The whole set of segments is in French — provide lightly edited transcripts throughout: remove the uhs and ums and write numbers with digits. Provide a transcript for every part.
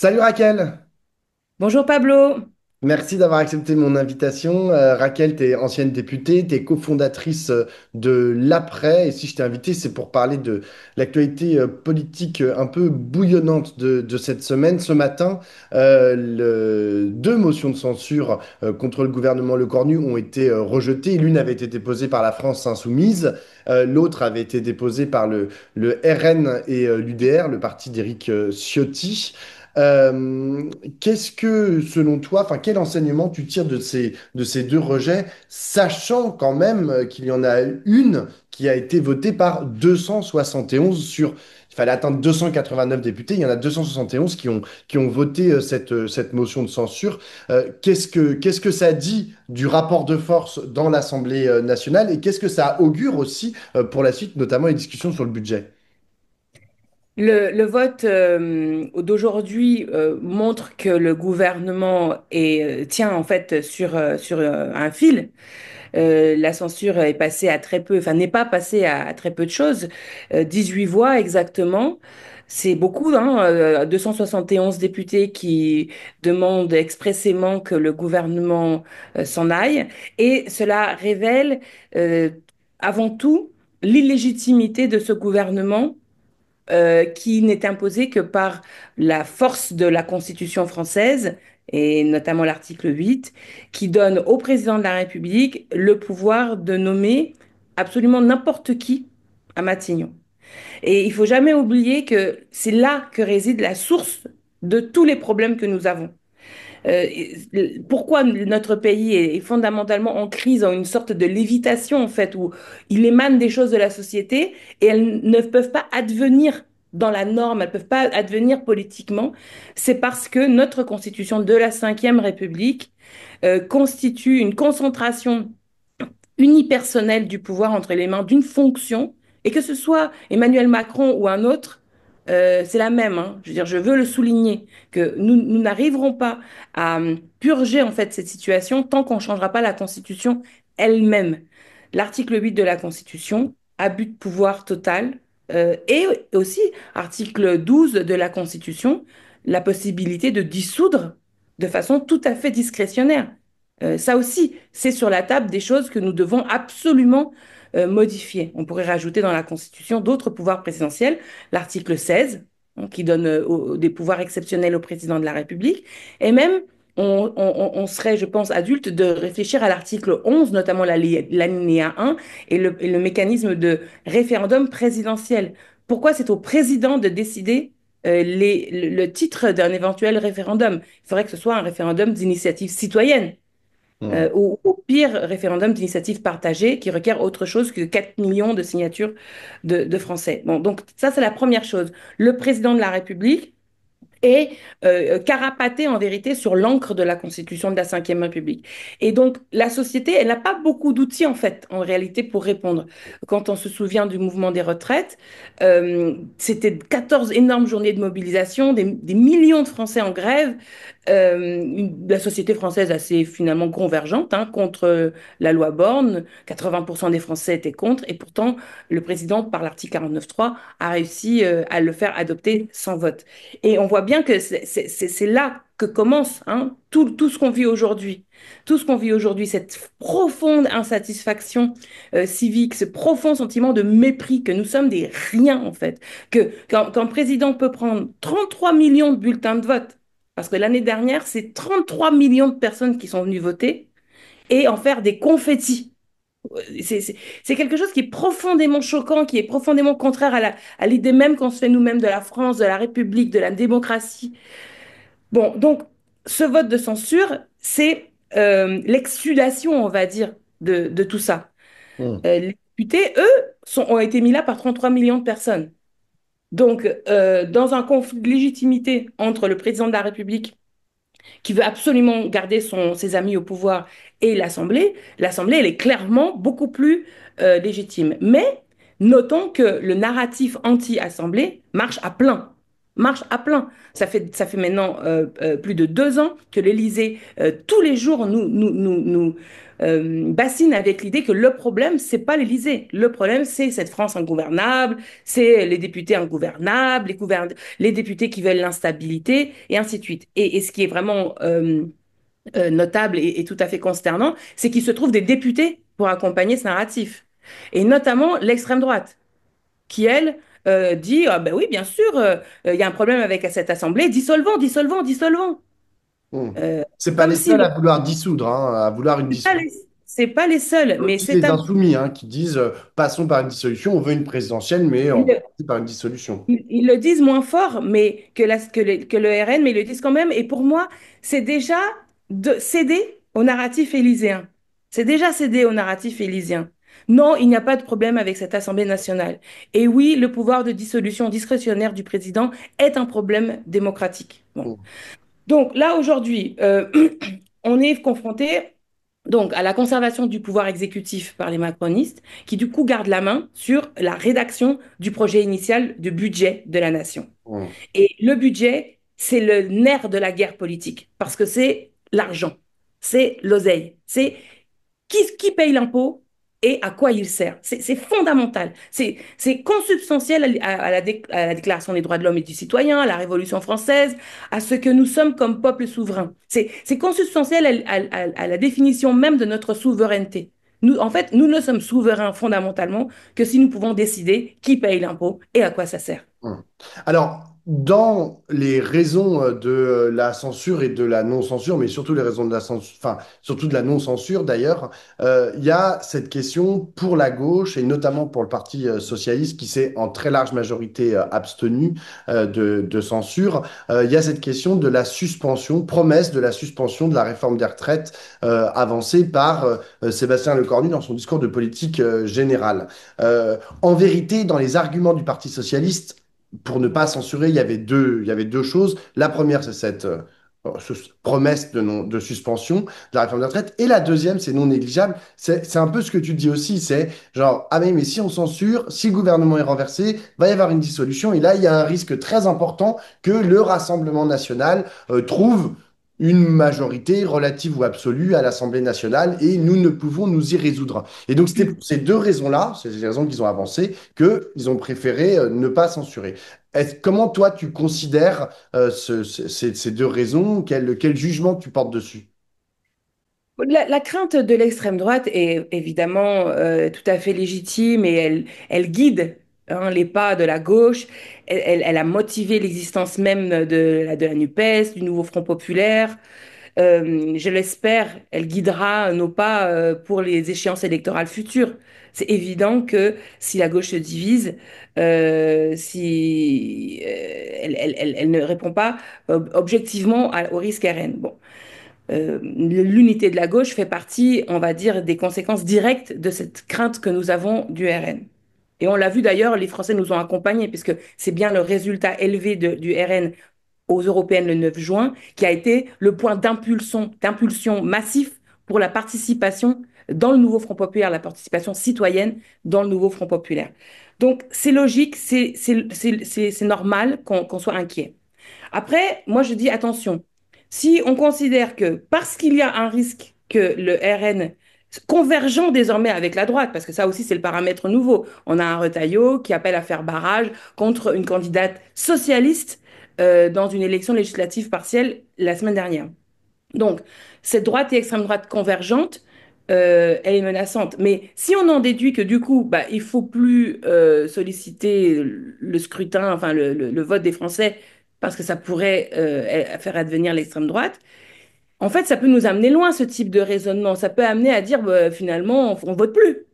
Salut Raquel, Bonjour Pablo. merci d'avoir accepté mon invitation. Raquel, tu es ancienne députée, tu es cofondatrice de l'Après. Et si je t'ai invité, c'est pour parler de l'actualité politique un peu bouillonnante de cette semaine. Ce matin, deux motions de censure contre le gouvernement Le Cornu ont été rejetées. L'une avait été déposée par la France Insoumise, l'autre avait été déposée par le RN et l'UDR, le parti d'Éric Ciotti. Euh, Qu'est-ce que, selon toi, enfin, quel enseignement tu tires de ces deux rejets, sachant quand même qu'il y en a une qui a été votée par 271 sur... Il fallait atteindre 289 députés, il y en a 271 qui ont voté cette motion de censure. Qu'est-ce que ça dit du rapport de force dans l'Assemblée nationale et qu'est-ce que ça augure aussi pour la suite, notamment les discussions sur le budget? Le vote d'aujourd'hui montre que le gouvernement tient en fait sur un fil. La censure est passée à très peu, enfin n'est pas passée à très peu de choses. 18 voix exactement. C'est beaucoup, hein, 271 députés qui demandent expressément que le gouvernement s'en aille. Et cela révèle avant tout l'illégitimité de ce gouvernement qui n'est imposée que par la force de la Constitution française, et notamment l'article 8, qui donne au président de la République le pouvoir de nommer absolument n'importe qui à Matignon. Et il faut jamais oublier que c'est là que réside la source de tous les problèmes que nous avons. Euh, Pourquoi notre pays est fondamentalement en crise, en une sorte de lévitation en fait, où il émane des choses de la société et elles ne peuvent pas advenir dans la norme, elles ne peuvent pas advenir politiquement, c'est parce que notre constitution de la Cinquième République constitue une concentration unipersonnelle du pouvoir entre les mains d'une fonction, et que ce soit Emmanuel Macron ou un autre, c'est la même, hein. Je veux dire, je veux le souligner, que nous n'arriverons pas à purger en fait cette situation tant qu'on ne changera pas la Constitution elle-même. L'article 8 de la Constitution, abus de pouvoir total, et aussi article 12 de la Constitution, la possibilité de dissoudre de façon tout à fait discrétionnaire. Ça aussi, c'est sur la table des choses que nous devons absolument modifier. On pourrait rajouter dans la Constitution d'autres pouvoirs présidentiels, l'article 16, hein, qui donne des pouvoirs exceptionnels au président de la République, et même on serait, je pense, adulte de réfléchir à l'article 11, notamment l'alinéa 1, et le mécanisme de référendum présidentiel. Pourquoi c'est au président de décider le titre d'un éventuel référendum? Il faudrait que ce soit un référendum d'initiative citoyenne Hmm. ou au pire, référendum d'initiative partagée qui requiert autre chose que 4 millions de signatures de Français. Bon, donc ça, c'est la première chose. Le président de la République est carapaté en vérité sur l'encre de la Constitution de la Cinquième République. Et donc, la société, elle n'a pas beaucoup d'outils, en fait, en réalité, pour répondre. Quand on se souvient du mouvement des retraites, c'était 14 énormes journées de mobilisation, des millions de Français en grève, la société française assez finalement convergente hein, contre la loi Borne. 80% des Français étaient contre, et pourtant, le président, par l'article 49.3, a réussi à le faire adopter sans vote. Et on voit bien que c'est là que commence hein, tout ce qu'on vit aujourd'hui. Tout ce qu'on vit aujourd'hui, cette profonde insatisfaction civique, ce profond sentiment de mépris, que nous sommes des riens en fait. Qu'un président peut prendre 33 millions de bulletins de vote, parce que l'année dernière, c'est 33 millions de personnes qui sont venues voter, et en faire des confettis. C'est quelque chose qui est profondément choquant, qui est profondément contraire à l'idée même qu'on se fait nous-mêmes de la France, de la République, de la démocratie. Bon, donc, ce vote de censure, c'est l'exsudation, on va dire, de tout ça. Hmm. Les députés, eux, ont été mis là par 33 millions de personnes. Donc, dans un conflit de légitimité entre le président de la République, qui veut absolument garder ses amis au pouvoir, et l'Assemblée, elle est clairement beaucoup plus légitime. Mais notons que le narratif anti-Assemblée marche à plein. marche à plein. Ça fait maintenant plus de 2 ans que l'Élysée, tous les jours, nous bassine avec l'idée que le problème, c'est pas l'Élysée. Le problème, c'est cette France ingouvernable, c'est les députés ingouvernables, les députés qui veulent l'instabilité, et ainsi de suite. Et ce qui est vraiment notable et tout à fait consternant, c'est qu'il se trouve des députés pour accompagner ce narratif. Et notamment l'extrême droite qui, elle, dit, ah ben oui, bien sûr, il y a un problème avec cette assemblée, dissolvons, dissolvons, dissolvons. Hmm. Euh, C'est pas Comme les si seuls à vouloir dissoudre, hein, à vouloir une dissolution. c'est pas les seuls, mais Aussi c'est les un, insoumis hein, qui disent passons par une dissolution, on veut une présidentielle, mais on passe par une dissolution. ils le disent moins fort mais que le RN, mais ils le disent quand même. Et pour moi, c'est déjà de céder au narratif élyséen. C'est déjà céder au narratif élyséen. Non, il n'y a pas de problème avec cette Assemblée nationale. Et oui, le pouvoir de dissolution discrétionnaire du président est un problème démocratique. Bon. Hmm. Donc là, aujourd'hui, on est confronté donc à la conservation du pouvoir exécutif par les macronistes, qui du coup gardent la main sur la rédaction du projet initial de budget de la nation. Hmm. Et le budget, c'est le nerf de la guerre politique, parce que c'est l'argent, c'est l'oseille, c'est qui paye l'impôt et à quoi il sert. C'est fondamental. C'est consubstantiel à la Déclaration des droits de l'homme et du citoyen, à la Révolution française, à ce que nous sommes comme peuple souverain. C'est consubstantiel à la définition même de notre souveraineté. Nous, en fait, nous ne sommes souverains fondamentalement que si nous pouvons décider qui paye l'impôt et à quoi ça sert. Hum. Alors, dans les raisons de la censure et de la non-censure, mais surtout les raisons de la censure, enfin, surtout de la non-censure d'ailleurs, il y a cette question pour la gauche et notamment pour le Parti socialiste qui s'est en très large majorité abstenu de censure. Il y a cette question de la suspension, promesse de la suspension de la réforme des retraites avancée par Sébastien Lecornu dans son discours de politique générale. En vérité, dans les arguments du Parti socialiste, pour ne pas censurer, il y avait deux choses. La première, c'est cette promesse de, de suspension de la réforme des retraites. Et la deuxième, c'est non négligeable. C'est un peu ce que tu dis aussi. C'est genre, ah mais si on censure, si le gouvernement est renversé, va y avoir une dissolution. Et là, il y a un risque très important que le Rassemblement national trouve une majorité relative ou absolue à l'Assemblée nationale et nous ne pouvons nous y résoudre. Et donc, c'était pour ces deux raisons-là, c'est les raisons qu'ils ont avancées, qu'ils ont préféré ne pas censurer. Comment toi tu considères ces deux raisons? Quel jugement tu portes dessus? La crainte de l'extrême droite est évidemment tout à fait légitime et elle guide les pas de la gauche. Elle a motivé l'existence même de la NUPES, du nouveau Front populaire. Je l'espère, elle guidera nos pas pour les échéances électorales futures. C'est évident que si la gauche se divise, si elle ne répond pas objectivement au risque RN. Bon. L'unité de la gauche fait partie, on va dire, des conséquences directes de cette crainte que nous avons du RN. Et on l'a vu d'ailleurs, les Français nous ont accompagnés, puisque c'est bien le résultat élevé du RN aux européennes le 9 juin qui a été le point d'impulsion massif pour la participation dans le nouveau Front populaire, la participation citoyenne dans le nouveau Front populaire. Donc c'est logique, c'est normal qu'on soit inquiet. Après, moi je dis attention, si on considère que parce qu'il y a un risque que le RN convergeant désormais avec la droite, parce que ça aussi c'est le paramètre nouveau, on a un Retailleau qui appelle à faire barrage contre une candidate socialiste dans une élection législative partielle la semaine dernière. Donc, cette droite et extrême droite convergente, elle est menaçante. Mais si on en déduit que du coup, bah, il faut plus solliciter le scrutin, enfin le vote des Français, parce que ça pourrait faire advenir l'extrême droite, en fait, ça peut nous amener loin, ce type de raisonnement. Ça peut amener à dire, bah, finalement, on vote plus.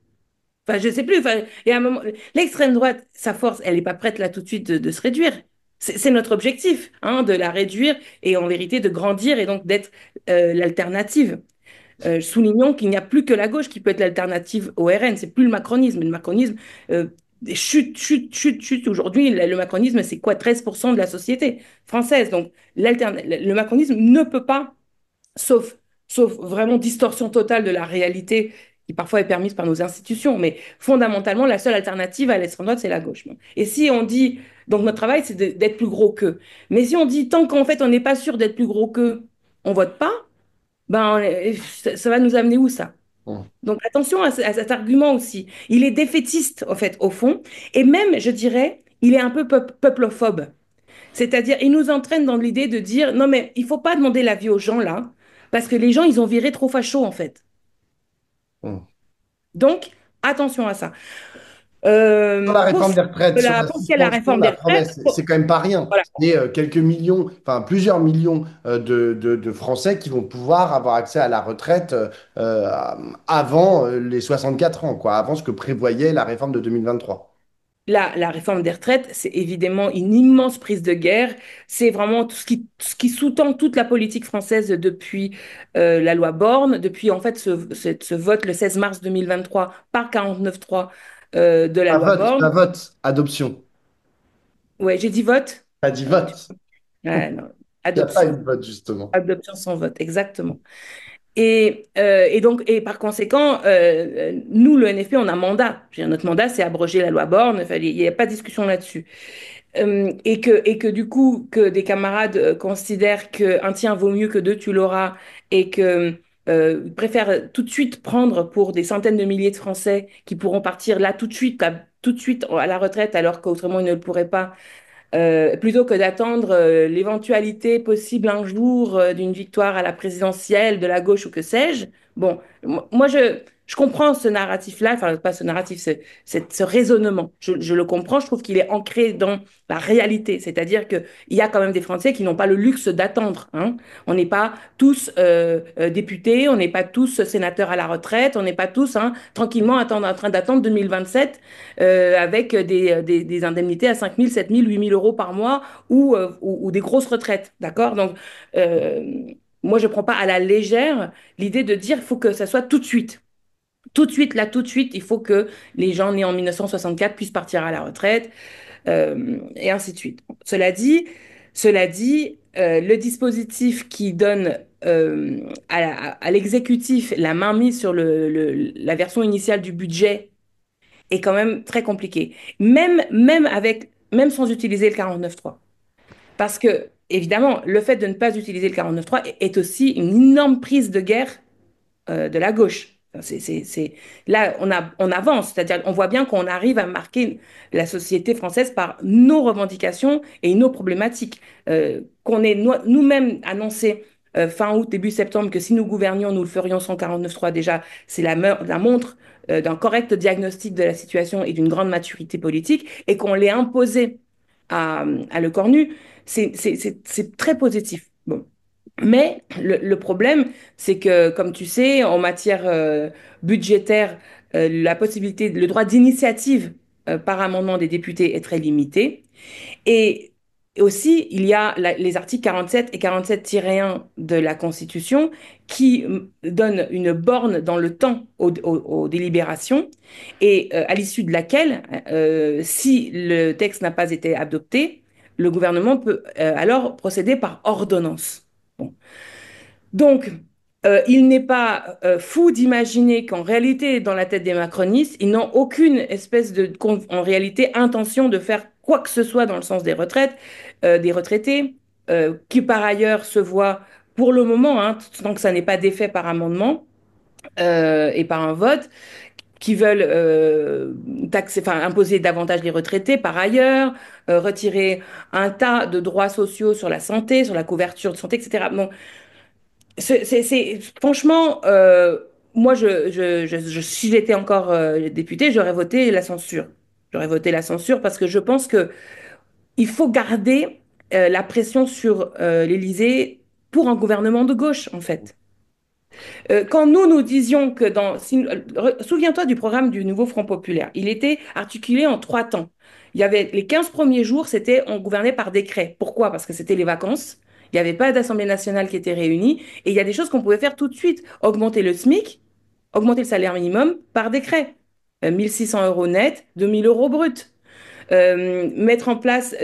Enfin, je sais plus. Enfin, et à un moment, l'extrême droite, sa force, elle n'est pas prête là tout de suite de se réduire. C'est notre objectif, hein, de la réduire et en vérité de grandir et donc d'être l'alternative. Soulignons qu'il n'y a plus que la gauche qui peut être l'alternative au RN. C'est plus le macronisme. Le macronisme chute, chute, chute, chute. Aujourd'hui, le macronisme, c'est quoi? 13% de la société française. Donc, le macronisme ne peut pas, sauf, sauf vraiment distorsion totale de la réalité qui parfois est permise par nos institutions, mais fondamentalement, la seule alternative à l'extrême droite, c'est la gauche. Bon. Et si on dit, donc notre travail, c'est d'être plus gros qu'eux, mais si on dit, tant qu'en fait, on n'est pas sûr d'être plus gros qu'eux, on vote pas, ben, ça va nous amener où ça? Hum, Donc attention à cet argument aussi. Il est défaitiste, en fait, au fond, et même, je dirais, il est un peu peuplophobe. C'est-à-dire, il nous entraîne dans l'idée de dire, non, mais il faut pas demander l'avis aux gens là, parce que les gens, ils ont viré trop facho, en fait. hum. Donc, attention à ça. Sur la Pour, réforme des retraites, sur la pour ce qui est de la suspension, réforme des la retraites, promesse, c'est quand même pas rien. voilà. C'est quelques millions, enfin plusieurs millions de Français qui vont pouvoir avoir accès à la retraite euh, avant les 64 ans, quoi, avant ce que prévoyait la réforme de 2023. La réforme des retraites, c'est évidemment une immense prise de guerre. C'est vraiment tout ce qui sous-tend toute la politique française depuis la loi Borne, depuis en fait ce vote le 16 mars 2023 par 49.3 de la loi Pas Borne. vote, adoption. Ouais, j'ai dit vote. Pas dit Ouais, vote. ouais, non, Il n'y a pas eu adoption. de vote, justement. Adoption sans vote, exactement. Et donc, et par conséquent, nous, le NFP, on a mandat. Je veux dire, notre mandat, c'est abroger la loi Borne. Enfin, il n'y a pas de discussion là-dessus. Et que du coup, que des camarades considèrent qu'un tien vaut mieux que deux, tu l'auras, et que préfèrent tout de suite prendre pour des centaines de milliers de Français qui pourront partir là tout de suite à la retraite, alors qu'autrement ils ne le pourraient pas, plutôt que d'attendre l'éventualité possible un jour d'une victoire à la présidentielle de la gauche ou que sais-je. Bon, moi je comprends ce narratif-là, enfin pas ce narratif, ce raisonnement. Je le comprends, je trouve qu'il est ancré dans la réalité, c'est-à-dire qu'il y a quand même des Français qui n'ont pas le luxe d'attendre. Hein. On n'est pas tous députés, on n'est pas tous sénateurs à la retraite, on n'est pas tous hein, tranquillement en train d'attendre 2027 avec des indemnités à 5 000, 7 000, 8 000 euros par mois ou des grosses retraites. D'accord? Donc, euh, moi, je ne prends pas à la légère l'idée de dire qu'il faut que ça soit tout de suite. Tout de suite, là, tout de suite, il faut que les gens nés en 1964 puissent partir à la retraite, et ainsi de suite. Cela dit, le dispositif qui donne à l'exécutif la main mise sur la version initiale du budget est quand même très compliqué. Même sans utiliser le 49.3. Parce que, évidemment, le fait de ne pas utiliser le 49.3 est aussi une énorme prise de guerre de la gauche. Enfin, Là, on avance, c'est-à-dire on voit bien qu'on arrive à marquer la société française par nos revendications et nos problématiques. Qu'on ait nous-mêmes annoncé fin août, début septembre que si nous gouvernions, nous le ferions sans 49.3 déjà, c'est la montre d'un correct diagnostic de la situation et d'une grande maturité politique, et qu'on l'ait imposé à Le Cornu, c'est très positif. Bon. Mais le problème, c'est que, comme tu sais, en matière budgétaire, la possibilité, le droit d'initiative par amendement des députés est très limité. Et aussi, il y a les articles 47 et 47-1 de la Constitution qui donnent une borne dans le temps aux délibérations et à l'issue de laquelle, si le texte n'a pas été adopté, le gouvernement peut alors procéder par ordonnance. Bon. Donc, il n'est pas fou d'imaginer qu'en réalité, dans la tête des macronistes, ils n'ont aucune espèce en réalité, intention de faire quoi que ce soit dans le sens des retraites, des retraités, qui par ailleurs se voient, pour le moment, hein, tant que ça n'est pas défait par amendement et par un vote, qui veulent imposer davantage les retraités par ailleurs, retirer un tas de droits sociaux sur la santé, sur la couverture de santé, etc. Bon, franchement, moi, si j'étais encore députée, j'aurais voté la censure. J'aurais voté la censure parce que je pense que il faut garder la pression sur l'Élysée pour un gouvernement de gauche, en fait. Quand nous disions que souviens-toi du programme du nouveau Front populaire. Il était articulé en trois temps. Il y avait les 15 premiers jours, on gouvernait par décret. Pourquoi? Parce que c'était les vacances. Il n'y avait pas d'Assemblée nationale qui était réunie. Et il y a des choses qu'on pouvait faire tout de suite. Augmenter le SMIC, augmenter le salaire minimum par décret. 1600 euros net, 2000 euros brut. Mettre en place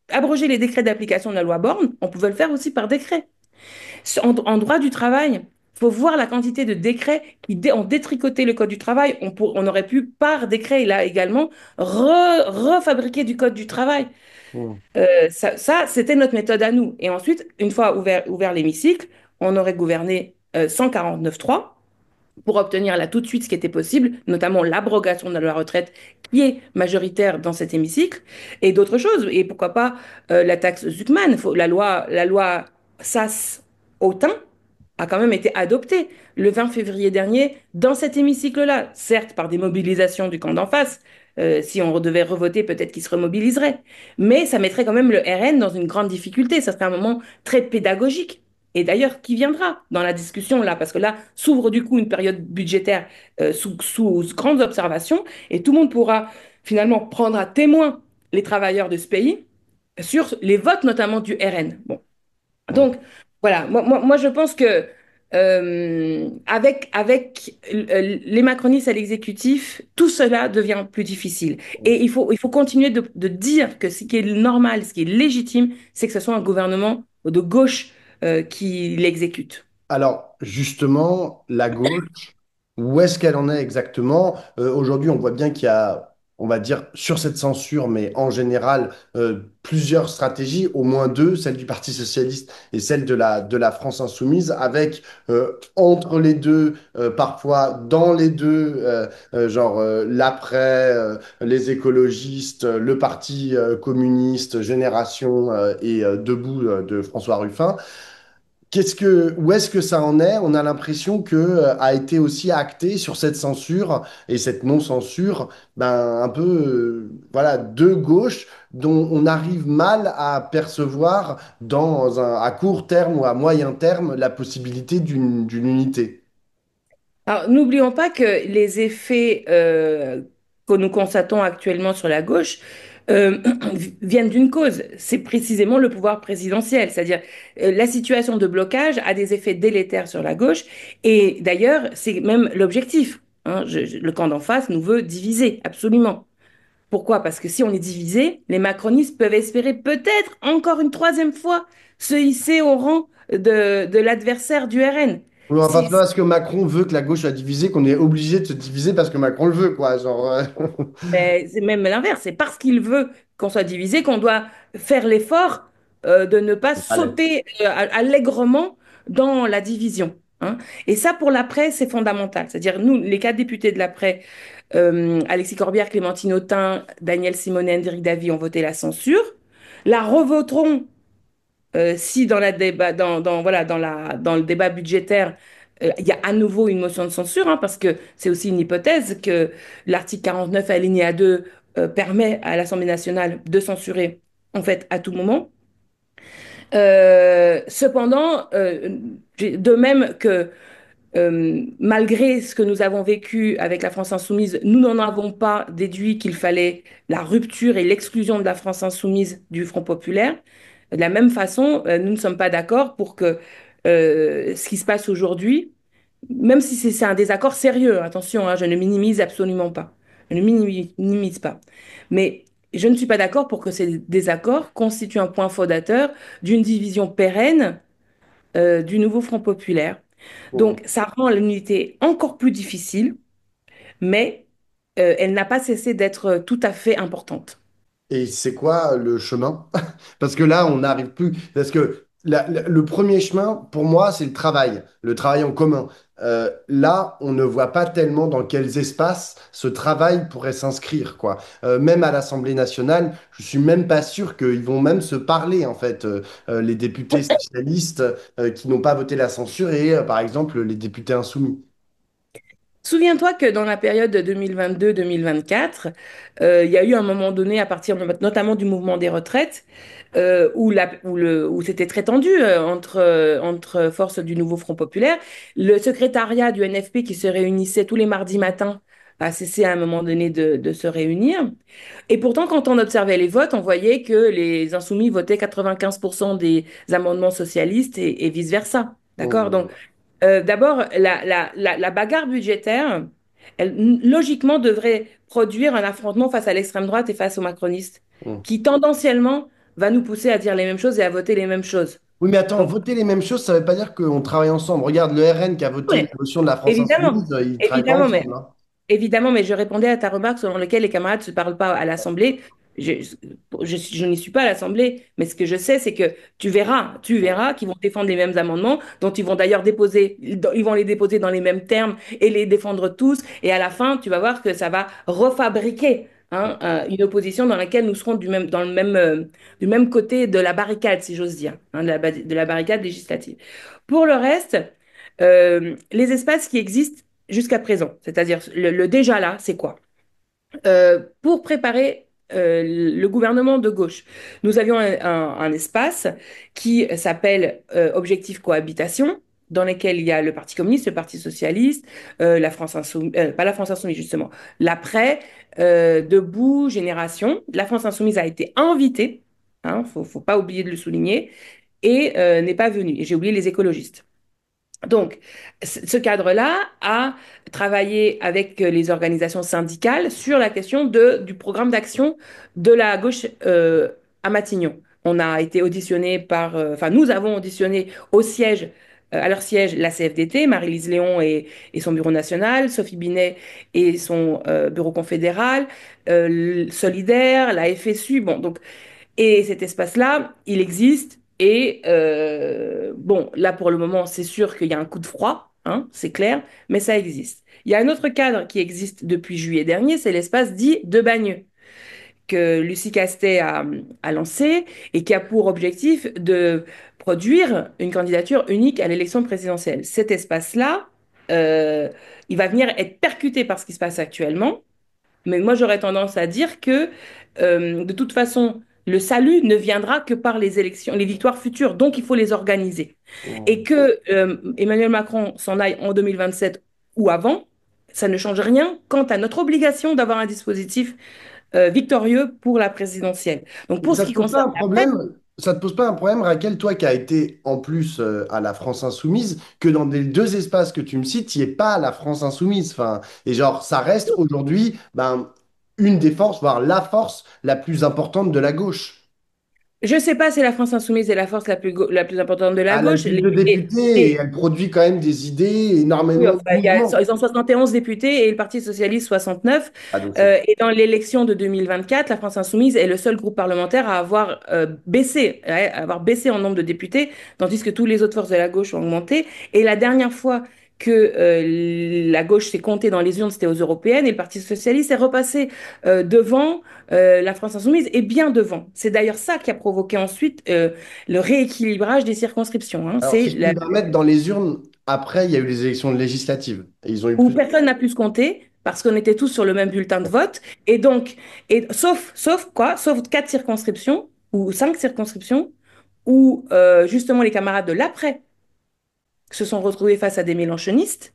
abroger les décrets d'application de la loi Borne, on pouvait le faire aussi par décret. En droit du travail, faut voir la quantité de décrets qui ont détricoté le Code du travail. On aurait pu, par décret, là également, refabriquer du Code du travail. Mm. C'était notre méthode à nous. Et ensuite, une fois ouvert l'hémicycle, on aurait gouverné 149.3 pour obtenir là tout de suite ce qui était possible, notamment l'abrogation de la loi retraite qui est majoritaire dans cet hémicycle, et d'autres choses. Et pourquoi pas la taxe Zuckman, la loi Sas Autain a quand même été adoptée le 20 février dernier dans cet hémicycle-là, certes par des mobilisations du camp d'en face. Si on devait revoter, peut-être qu'il se remobiliserait. Mais ça mettrait quand même le RN dans une grande difficulté. Ça serait un moment très pédagogique. Et d'ailleurs, qui viendra dans la discussion là, parce que là s'ouvre du coup une période budgétaire sous grandes observations, et tout le monde pourra finalement prendre à témoin les travailleurs de ce pays sur les votes notamment du RN. Bon, Mm. donc voilà, moi je pense que avec les macronistes à l'exécutif, tout cela devient plus difficile. Mm. Et il faut continuer de dire que ce qui est normal, ce qui est légitime, c'est que ce soit un gouvernement de gauche qui l'exécute. Alors, justement, la gauche, où est-ce qu'elle en est exactement? Aujourd'hui, on voit bien qu'il y a, on va dire, sur cette censure, mais en général, plusieurs stratégies, au moins deux, celle du Parti socialiste et celle de la France insoumise, avec entre les deux, parfois dans les deux, genre l'après, les écologistes, le Parti communiste, Génération et Debout de François Ruffin. Où est-ce que ça en est? On a l'impression que a été aussi acté sur cette censure et cette non-censure, ben, un peu, voilà, de gauche dont on arrive mal à percevoir à court terme ou à moyen terme la possibilité d'une unité. Alors, n'oublions pas que les effets que nous constatons actuellement sur la gauche euh, viennent d'une cause. C'est précisément le pouvoir présidentiel. C'est-à-dire, la situation de blocage a des effets délétères sur la gauche. Et d'ailleurs, c'est même l'objectif. Hein. Le camp d'en face nous veut diviser, absolument. Pourquoi? Parce que si on est divisé, les macronistes peuvent espérer peut-être encore une troisième fois se hisser au rang de l'adversaire du RN. Oui, enfin, c'est Si, pas parce que Macron veut que la gauche soit divisée qu'on est obligé de se diviser parce que Macron le veut, quoi. Genre, Mais c'est même l'inverse, c'est parce qu'il veut qu'on soit divisé qu'on doit faire l'effort de ne pas allez. sauter allègrement dans la division. Hein. Et ça, pour l'après, c'est fondamental. C'est-à-dire, nous, les quatre députés de l'après, Alexis Corbière, Clémentine Autain, Daniel Simonet, Hendrik Davy, ont voté la censure. La revoteront si dans le débat budgétaire, il y a à nouveau une motion de censure, hein, parce que c'est aussi une hypothèse que l'article 49 alinéa 2 permet à l'Assemblée nationale de censurer en fait à tout moment. Cependant, de même que malgré ce que nous avons vécu avec la France insoumise, nous n'en avons pas déduit qu'il fallait la rupture et l'exclusion de la France insoumise du Front populaire. De la même façon, nous ne sommes pas d'accord pour que ce qui se passe aujourd'hui, même si c'est un désaccord sérieux, attention, hein, je ne minimise absolument pas. Je ne minimise pas. Mais je ne suis pas d'accord pour que ces désaccords constituent un point fondateur d'une division pérenne du nouveau Front populaire. Donc, ça rend l'unité encore plus difficile, mais elle n'a pas cessé d'être tout à fait importante. Et c'est quoi le chemin? Parce que là, on n'arrive plus. Parce que le premier chemin, pour moi, c'est le travail en commun. Là, on ne voit pas tellement dans quels espaces ce travail pourrait s'inscrire, quoi. Même à l'Assemblée nationale, je suis même pas sûr qu'ils vont même se parler, en fait, les députés socialistes qui n'ont pas voté la censure et, par exemple, les députés insoumis. Souviens-toi que dans la période de 2022-2024, il y a eu un moment donné, à partir notamment du mouvement des retraites, où c'était très tendu entre forces du nouveau Front populaire. Le secrétariat du NFP qui se réunissait tous les mardis matins a cessé à un moment donné de se réunir. Et pourtant, quand on observait les votes, on voyait que les insoumis votaient 95% des amendements socialistes et vice-versa. D'accord? Donc, Mmh, d'abord, la bagarre budgétaire, elle, logiquement, devrait produire un affrontement face à l'extrême droite et face aux macronistes, mmh. qui tendanciellement va nous pousser à dire les mêmes choses et à voter les mêmes choses. Oui, mais attends, Donc, voter les mêmes choses, ça ne veut pas dire qu'on travaille ensemble. Regarde, le RN qui a voté la ouais, motion de la France évidemment, Insoumise, ils ne travaillent pas évidemment, mais ensemble, hein. évidemment, mais je répondais à ta remarque selon laquelle les camarades ne se parlent pas à l'Assemblée. Je, je n'y suis pas à l'Assemblée, mais ce que je sais, c'est que tu verras qu'ils vont défendre les mêmes amendements, dont ils vont d'ailleurs déposer, ils vont les déposer dans les mêmes termes et les défendre tous. Et à la fin, tu vas voir que ça va refabriquer une opposition dans laquelle nous serons du même côté de la barricade, si j'ose dire, de la barricade législative. Pour le reste, les espaces qui existent jusqu'à présent, c'est-à-dire le déjà là, c'est quoi? Pour préparer le gouvernement de gauche, nous avions un espace qui s'appelle Objectif Cohabitation, dans lequel il y a le Parti communiste, le Parti socialiste, la France insoumise, pas la France insoumise justement, l'après, Debout, Génération. La France insoumise a été invitée, hein, faut pas oublier de le souligner, et n'est pas venue. Et j'ai oublié les écologistes. Donc, ce cadre-là a travaillé avec les organisations syndicales sur la question du programme d'action de la gauche à Matignon. On a été auditionné enfin, nous avons auditionné au siège, à leur siège, la CFDT, Marie-Lise Léon et son bureau national, Sophie Binet et son bureau confédéral, Solidaire, la FSU. Bon, donc et cet espace-là, il existe. Et bon, là pour le moment, c'est sûr qu'il y a un coup de froid, hein, c'est clair, mais ça existe. Il y a un autre cadre qui existe depuis juillet dernier, c'est l'espace dit de Bagneux, que Lucie Castet a lancé et qui a pour objectif de produire une candidature unique à l'élection présidentielle. Cet espace-là, euh, il va venir être percuté par ce qui se passe actuellement. Mais moi, j'aurais tendance à dire que, de toute façon, le salut ne viendra que par les élections, les victoires futures. Donc, il faut les organiser. Et que Emmanuel Macron s'en aille en 2027 ou avant, ça ne change rien quant à notre obligation d'avoir un dispositif victorieux pour la présidentielle. Donc, pour ce Ça te qui pose pas concerne un l'après, problème, ça te pose pas un problème, Raquel, toi qui as été en plus à la France Insoumise, que dans les deux espaces que tu me cites, il n'y ait pas la France Insoumise. Enfin, et genre, ça reste aujourd'hui une des forces, voire la force la plus importante de la gauche. je ne sais pas si la France insoumise est la force la plus importante de la Elle a gauche. plus de députés et elle produit quand même des idées, Oui, énormément enfin, de mouvements. ils ont 71 députés et le Parti socialiste 69. Ah, donc c'est Et dans l'élection de 2024, la France insoumise est le seul groupe parlementaire à avoir baissé, en nombre de députés, tandis que tous les autres forces de la gauche ont augmenté. Et la dernière fois que la gauche s'est comptée dans les urnes, c'était aux européennes, et le Parti socialiste est repassé devant la France insoumise et bien devant. C'est d'ailleurs ça qui a provoqué ensuite le rééquilibrage des circonscriptions, hein. Alors, C'est si je peux me permettre, dans les urnes, après, il y a eu les élections législatives. Et ils ont eu où plus. personne n'a pu se compter parce qu'on était tous sur le même bulletin de vote. Et donc, sauf quoi? Sauf quatre circonscriptions ou cinq circonscriptions où justement les camarades de l'après se sont retrouvés face à des mélenchonistes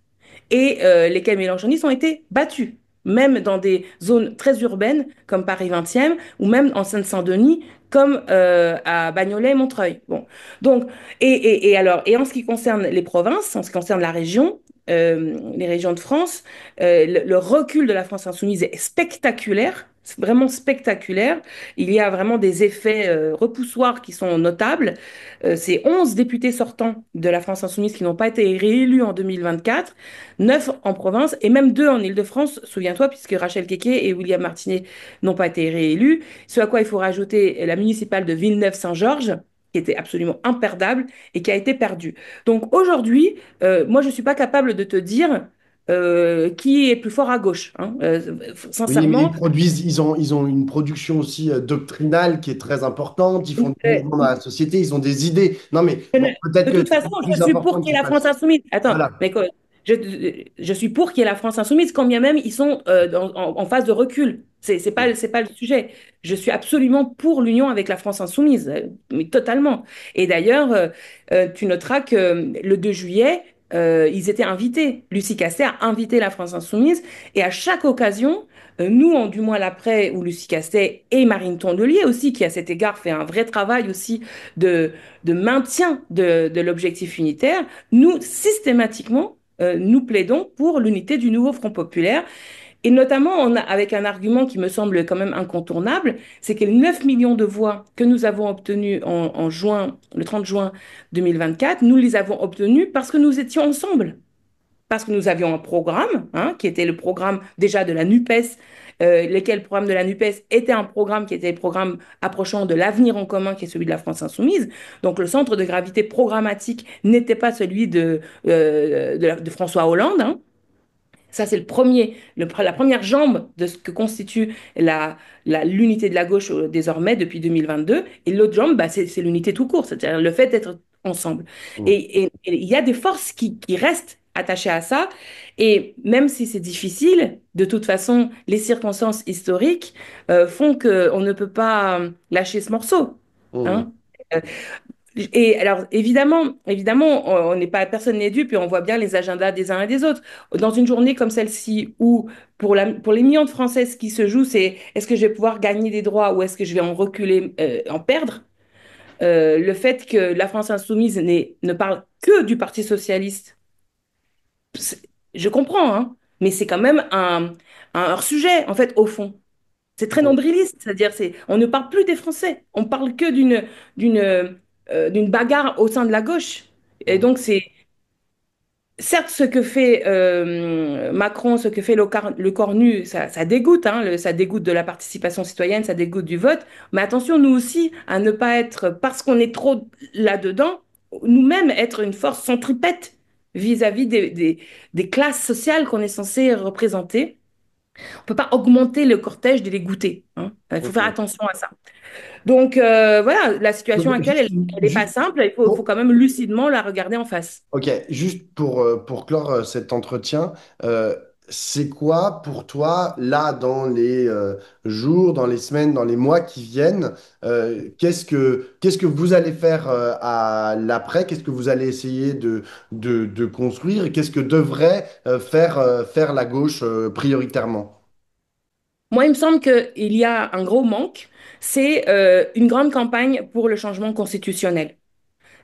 et lesquels mélenchonistes ont été battus, même dans des zones très urbaines comme Paris 20e ou même en Seine-Saint-Denis comme à Bagnolet et Montreuil. Bon. Donc, et en ce qui concerne les provinces, en ce qui concerne la région, les régions de France, le recul de la France insoumise est spectaculaire. C'est vraiment spectaculaire. Il y a vraiment des effets repoussoirs qui sont notables. C'est 11 députés sortants de la France insoumise qui n'ont pas été réélus en 2024, 9 en province et même 2 en Île-de-France, souviens-toi, puisque Rachel Keke et William Martinet n'ont pas été réélus. Ce à quoi il faut rajouter la municipale de Villeneuve-Saint-Georges, qui était absolument imperdable et qui a été perdue. Donc aujourd'hui, moi, je ne suis pas capable de te dire qui est plus fort à gauche, hein. Oui, mais Sincèrement, ils ont une production aussi doctrinale qui est très importante. Ils font du euh, mouvement dans la société, ils ont des idées. Non, mais Je bon, ne- peut-être De que toute c'est façon, je plus suis pour important qu'il y qu'ils ait la France fassent. insoumise. Attends, Voilà. mais quoi, je suis pour qu'il y ait la France insoumise, quand bien même ils sont en phase de recul. C'est pas le sujet. Je suis absolument pour l'union avec la France insoumise, mais totalement. Et d'ailleurs, tu noteras que le 2 juillet, ils étaient invités. Lucie Castet a invité la France insoumise, et à chaque occasion, nous, du mois l'après, où Lucie Castet et Marine Tondelier aussi, qui à cet égard fait un vrai travail aussi de, de maintien de l'objectif unitaire, nous, systématiquement, nous plaidons pour l'unité du nouveau Front populaire Et notamment avec un argument qui me semble quand même incontournable, c'est que les 9 millions de voix que nous avons obtenues en juin, le 30 juin 2024, nous les avons obtenues parce que nous étions ensemble, parce que nous avions un programme, hein, qui était le programme déjà de la NUPES, lequel programme de la NUPES était un programme qui était le programme approchant de l'avenir en commun, qui est celui de la France insoumise. Donc le centre de gravité programmatique n'était pas celui de François Hollande, hein. Ça, c'est la première jambe de ce que constitue l'unité de la gauche désormais depuis 2022. Et l'autre jambe, bah, c'est l'unité tout court, c'est-à-dire le fait d'être ensemble. Mm. Et il y a des forces qui restent attachées à ça. Et même si c'est difficile, de toute façon, les circonstances historiques font qu'on ne peut pas lâcher ce morceau. Mm. Hein. Euh, et alors, évidemment, on n'est pas, personne n'est dupe et on voit bien les agendas des uns et des autres. Dans une journée comme celle-ci, où pour les millions de Françaises qui se jouent, c'est est-ce que je vais pouvoir gagner des droits ou est-ce que je vais en reculer, en perdre? Le fait que la France insoumise ne parle que du Parti socialiste, c'est- je comprends, hein, mais c'est quand même un hors-sujet, en fait, au fond. C'est très Mm. nombriliste, c'est-à-dire on ne parle plus des Français, on parle que d'une bagarre au sein de la gauche. Et Mm. donc c'est certes ce que fait Macron, ce que fait le Cornu, ça dégoûte, hein, ça dégoûte de la participation citoyenne, ça dégoûte du vote. Mais attention, nous aussi, à ne pas être, parce qu'on est trop là-dedans, nous-mêmes être une force centripète vis-à-vis des classes sociales qu'on est censé représenter. On ne peut pas augmenter le cortège des dégoûtés, hein. Il faut faire Mm. attention à ça. Donc voilà, la situation Donc, actuelle, elle n'est pas juste simple. Il faut pour, quand même lucidement la regarder en face. Ok, juste pour clore cet entretien, euh, c'est quoi pour toi, là, dans les jours, dans les semaines, dans les mois qui viennent, qu'est-ce que vous allez faire à l'après? Qu'est-ce que vous allez essayer de construire? Et qu'est-ce que devrait faire la gauche prioritairement? Moi, il me semble qu'il y a un gros manque, c'est une grande campagne pour le changement constitutionnel.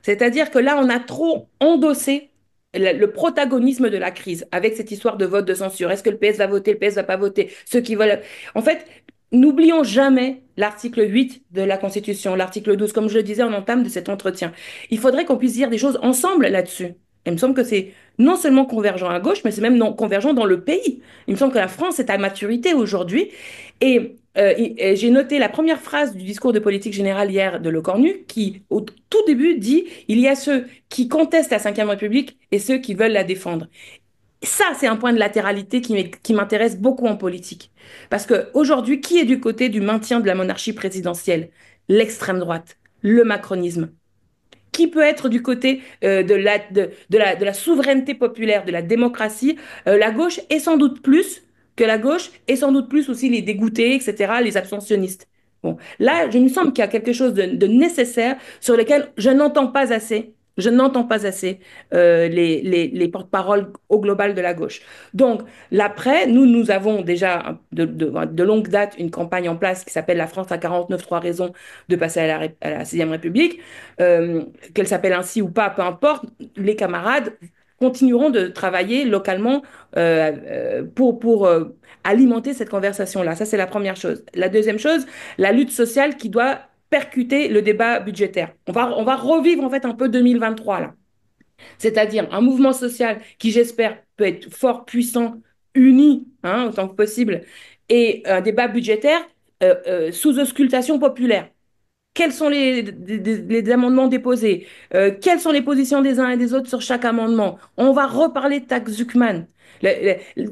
C'est-à-dire que là, on a trop endossé le protagonisme de la crise avec cette histoire de vote de censure. Est-ce que le PS va voter, le PS va pas voter? Ceux qui veulent. En fait, n'oublions jamais l'article 8 de la Constitution, l'article 12, comme je le disais en entame de cet entretien. Il faudrait qu'on puisse dire des choses ensemble là-dessus. Il me semble que c'est non seulement convergent à gauche, mais c'est même non convergent dans le pays. Il me semble que la France est à maturité aujourd'hui. Et j'ai noté la première phrase du discours de politique générale hier de Le Cornu, qui, au tout début, dit, il y a ceux qui contestent la Ve République et ceux qui veulent la défendre. Ça, c'est un point de latéralité qui m'intéresse beaucoup en politique. Parce qu'aujourd'hui, qui est du côté du maintien de la monarchie présidentielle? L'extrême droite, le macronisme. Qui peut être du côté de la souveraineté populaire, de la démocratie? La gauche est sans doute plus que la gauche et sans doute plus aussi les dégoûtés, etc., les abstentionnistes. Bon, là, je me semble qu'il y a quelque chose de nécessaire sur lequel je n'entends pas assez. Je n'entends pas assez les porte-paroles au global de la gauche. Donc, l'après, nous avons déjà de longue date une campagne en place qui s'appelle La France à 49,3 raisons de passer à la 6 République. Euh, qu'elle s'appelle ainsi ou pas, peu importe, les camarades continueront de travailler localement pour alimenter cette conversation-là. Ça, c'est la première chose. La deuxième chose, la lutte sociale qui doit percuter le débat budgétaire. On va revivre en fait un peu 2023 là. C'est-à-dire un mouvement social qui, j'espère, peut être fort, puissant, uni, hein, autant que possible, et un débat budgétaire sous auscultation populaire. Quels sont les amendements déposés? Quelles sont les positions des uns et des autres sur chaque amendement? On va reparler de taxe Zuckman.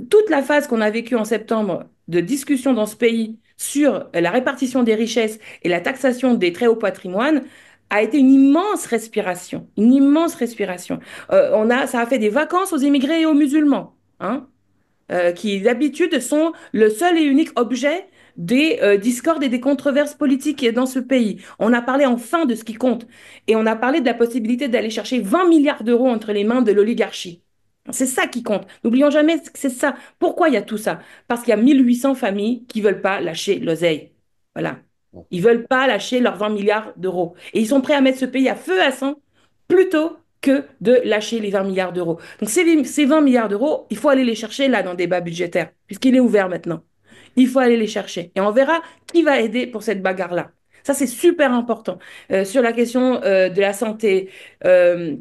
Toute la phase qu'on a vécue en septembre de discussion dans ce pays sur la répartition des richesses et la taxation des très hauts patrimoines a été une immense respiration. Une immense respiration. Ça a fait des vacances aux immigrés et aux musulmans, hein, qui d'habitude sont le seul et unique objet des discordes et des controverses politiques dans ce pays. On a parlé enfin de ce qui compte et on a parlé de la possibilité d'aller chercher 20 milliards d'euros entre les mains de l'oligarchie. C'est ça qui compte. N'oublions jamais que c'est ça. Pourquoi il y a tout ça? Parce qu'il y a 1800 familles qui veulent pas lâcher l'oseille. Voilà. Ils veulent pas lâcher leurs 20 milliards d'euros. Et ils sont prêts à mettre ce pays à feu à sang plutôt que de lâcher les 20 milliards d'euros. Donc ces 20 milliards d'euros, il faut aller les chercher là dans le débat budgétaire, puisqu'il est ouvert maintenant. Il faut aller les chercher. Et on verra qui va aider pour cette bagarre-là. Ça, c'est super important. Sur la question de la santé, euh,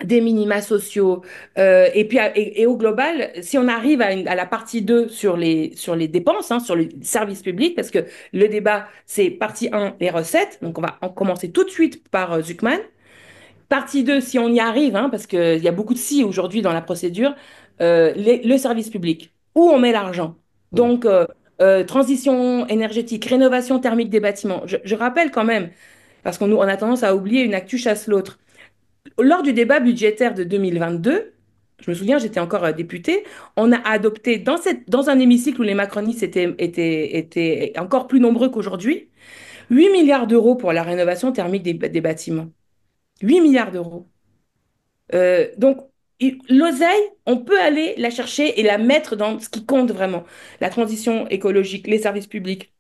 des minima sociaux, et au global, si on arrive à la partie 2 sur les dépenses, hein, sur les services publics, parce que le débat, c'est partie un les recettes. Donc, on va en commencer tout de suite par Zuckman. Partie 2 si on y arrive, hein, parce qu'il y a beaucoup de si aujourd'hui dans la procédure, le service public. Où on met l'argent? Mm. Donc, transition énergétique, rénovation thermique des bâtiments. Je rappelle quand même, parce qu'on a tendance à oublier une actu chasse l'autre. Lors du débat budgétaire de 2022, je me souviens, j'étais encore députée, on a adopté dans un hémicycle où les macronistes étaient encore plus nombreux qu'aujourd'hui, 8 milliards d'euros pour la rénovation thermique des bâtiments. 8 milliards d'euros. Donc, l'oseille, on peut aller la chercher et la mettre dans ce qui compte vraiment. La transition écologique, les services publics.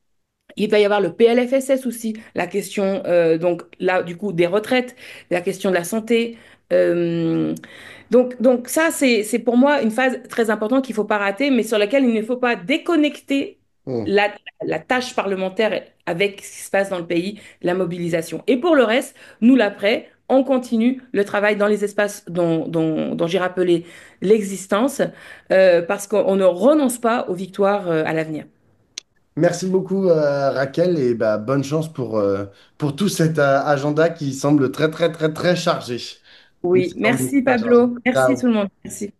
Il va y avoir le PLFSS aussi, la question, donc là, du coup, des retraites, la question de la santé. Euh, donc ça, c'est pour moi une phase très importante qu'il ne faut pas rater, mais sur laquelle il ne faut pas déconnecter Mm. la, la tâche parlementaire avec ce qui se passe dans le pays, la mobilisation. Et pour le reste, nous, l'après, on continue le travail dans les espaces dont j'ai rappelé l'existence, parce qu'on ne renonce pas aux victoires à l'avenir. Merci beaucoup, Raquel, et bah, bonne chance pour tout cet agenda qui semble très, très, très, très chargé. Oui, Merci, merci très chargé. Pablo, merci tout Ciao. le monde. Merci.